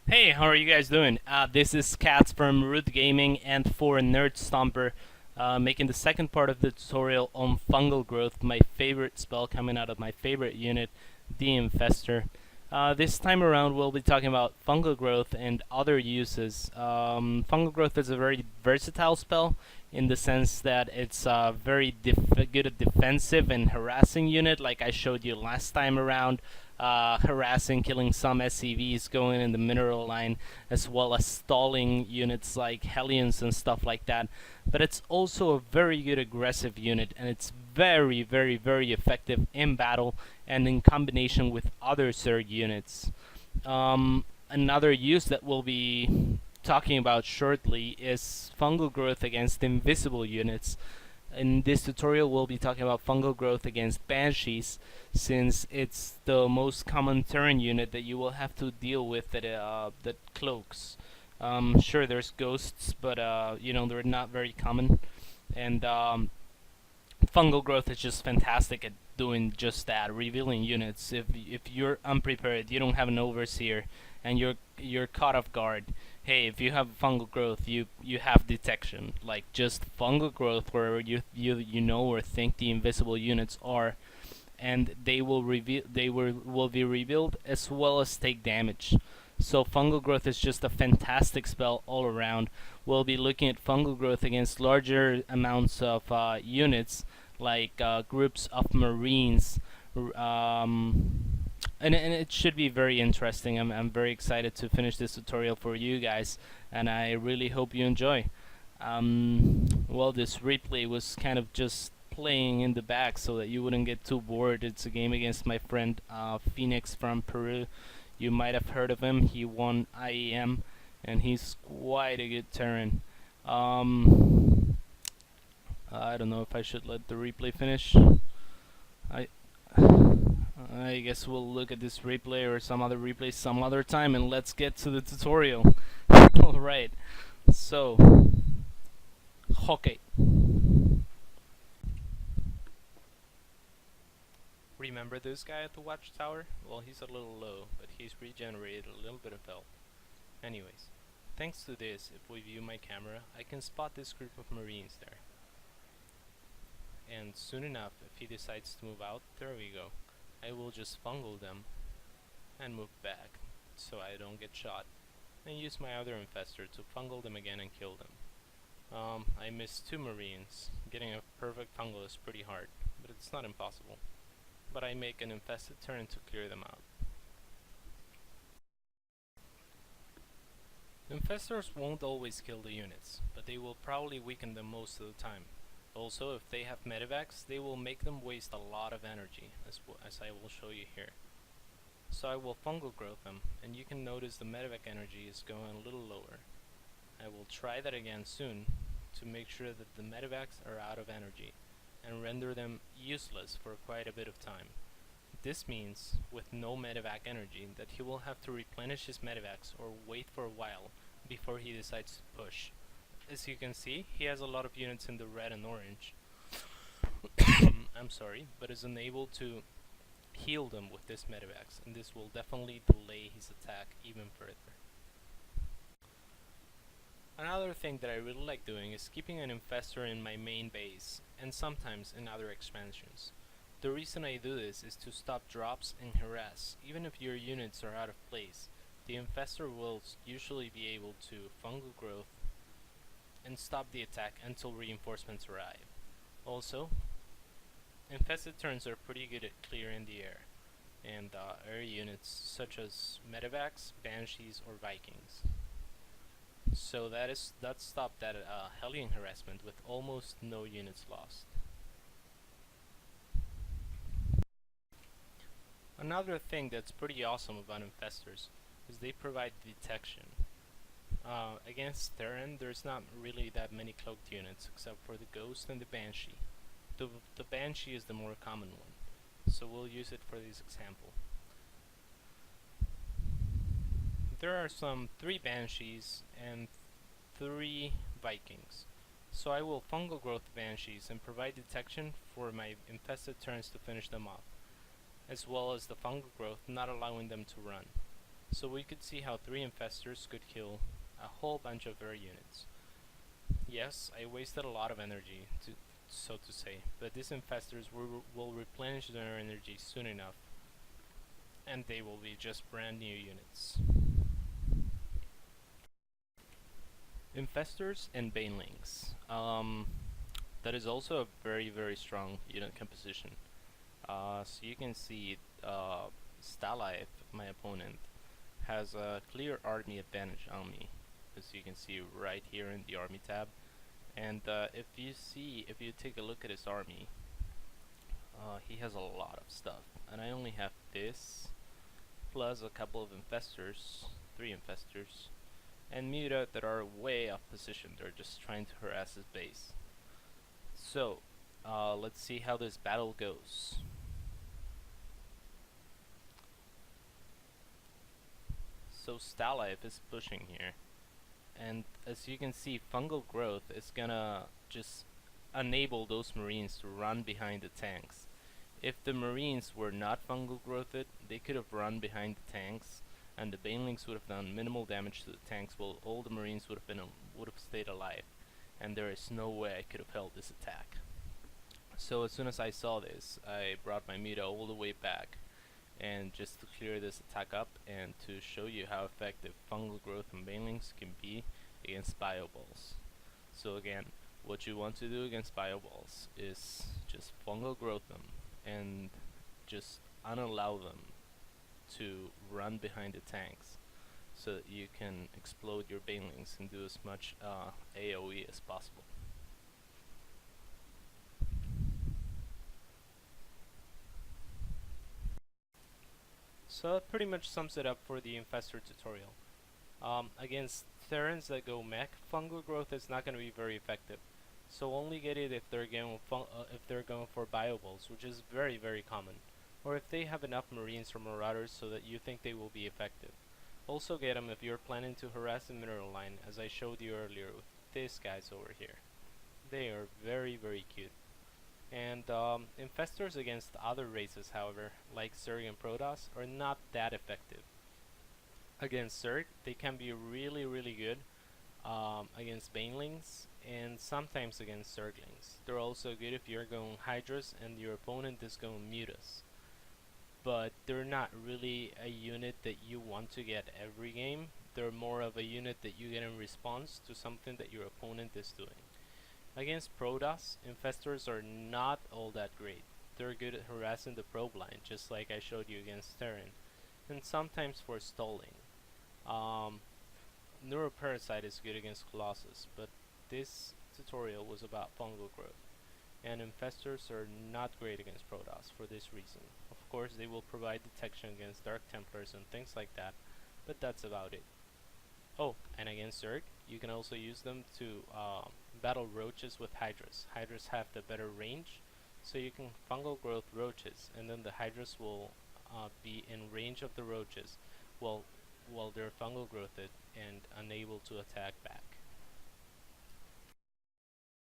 Hey, how are you guys doing? This is CatZ from Root Gaming and for Nerdstomper, making the second part of the tutorial on fungal growth, my favorite spell coming out of my favorite unit, the Infestor. This time around we'll be talking about fungal growth and other uses. Fungal growth is a very versatile spell in the sense that it's a very good at defensive and harassing unit like I showed you last time around. Harassing, killing some SCVs going in the mineral line, as well as stalling units like Hellions and stuff like that. But it's also a very good aggressive unit, and it's very, very, very effective in battle and in combination with other Zerg units. Another use that we'll be talking about shortly is fungal growth against invisible units. In this tutorial we'll be talking about fungal growth against Banshees, since it's the most common Terran unit that you will have to deal with that cloaks. Sure, there's ghosts, but they're not very common, and fungal growth is just fantastic at doing just that, revealing units. If you're unprepared, you don't have an overseer, and you're caught off guard. Hey, if you have fungal growth, you have detection. Like just fungal growth, where you know or think the invisible units are, and they will be revealed as well as take damage. So fungal growth is just a fantastic spell all around. We'll be looking at fungal growth against larger amounts of units, like groups of marines, and it should be very interesting. I'm very excited to finish this tutorial for you guys, and I really hope you enjoy. Well, this replay was kind of just playing in the back so that you wouldn't get too bored. It's a game against my friend Phoenix from Peru. You might have heard of him. He won IEM, and he's quite a good Terran. I don't know if I should let the replay finish. I I guess we'll look at this replay or some other replay some other time, and let's get to the tutorial. Alright, so, okay. Remember this guy at the watchtower? Well, he's a little low, but he's regenerated a little bit of health. Anyways, thanks to this, if we view my camera, I can spot this group of marines there. And soon enough, if he decides to move out, there we go. I will just fungal them and move back so I don't get shot, and use my other infestor to fungal them again and kill them. I missed 2 marines. Getting a perfect fungal is pretty hard, but it's not impossible. But I make an infested turn to clear them out. Infestors won't always kill the units, but they will probably weaken them most of the time. Also, if they have medivacs, they will make them waste a lot of energy, as I will show you here. So I will fungal growth them, and you can notice the medivac energy is going a little lower. I will try that again soon to make sure that the medivacs are out of energy, and render them useless for quite a bit of time. This means, with no medivac energy, that he will have to replenish his medivacs or wait for a while before he decides to push. As you can see, he has a lot of units in the red and orange. I'm sorry, but is unable to heal them with this medivacs, and this will definitely delay his attack even further. Another thing that I really like doing is keeping an infestor in my main base, and sometimes in other expansions. The reason I do this is to stop drops and harass. Even if your units are out of place, the infestor will usually be able to fungal growth and stop the attack until reinforcements arrive. Also, infested turns are pretty good at clearing the air, and air units such as medivacs, banshees, or Vikings. So that stopped that Hellion harassment with almost no units lost. Another thing that's pretty awesome about infestors is they provide detection. Against Terran, there's not really that many cloaked units except for the Ghost and the Banshee. The Banshee is the more common one, so we'll use it for this example. There are some 3 Banshees and 3 Vikings, so I will fungal growth Banshees and provide detection for my infested turns to finish them off, as well as the fungal growth not allowing them to run. So we could see how 3 infestors could kill a whole bunch of their units. Yes, I wasted a lot of energy, so to say, but these infestors will replenish their energy soon enough, and they will be just brand new units. Infestors and banelings. That is also a very strong unit composition. So you can see Stalaith, my opponent, has a clear army advantage on me, as you can see right here in the army tab. And if you take a look at his army, he has a lot of stuff, and I only have this, plus a couple of infestors, 3 infestors, and Muta that are way off position. They're just trying to harass his base. So, let's see how this battle goes. So Stalaith is pushing here, and as you can see, fungal growth is gonna just enable those marines to run behind the tanks. If the marines were not fungal growthed, they could have run behind the tanks, and the banelings would have done minimal damage to the tanks, while all the marines would have stayed alive, and there is no way I could have held this attack. So as soon as I saw this, I brought my Muta all the way back, and just to clear this attack up and to show you how effective fungal growth and banelings can be against bioballs. So again, what you want to do against bioballs is just fungal growth them and just unallow them to run behind the tanks, so that you can explode your banelings and do as much AoE as possible. So that pretty much sums it up for the infestor tutorial. Against Therans that go mech, fungal growth is not going to be very effective. So only get it if they're going for bioballs, which is very common, or if they have enough marines or marauders so that you think they will be effective. Also get them if you're planning to harass the mineral line, as I showed you earlier with these guys over here. They are very cute. And infestors against other races, however, like Zerg and Protoss, are not that effective. Against Zerg, they can be really good against banelings, and sometimes against Zerglings. They're also good if you're going Hydras and your opponent is going Mutas. But they're not really a unit that you want to get every game. They're more of a unit that you get in response to something that your opponent is doing. Against Protoss, infestors are not all that great. They're good at harassing the probe line, just like I showed you against Terran, and sometimes for stalling. Neuroparasite is good against Colossus, but this tutorial was about fungal growth, and infestors are not great against Protoss for this reason. Of course, they will provide detection against Dark Templars and things like that, but that's about it. Oh, and against Zerg, you can also use them to battle roaches with Hydras. Hydras have the better range, so you can fungal growth roaches, and then the Hydras will be in range of the roaches while they're fungal growthed and unable to attack back.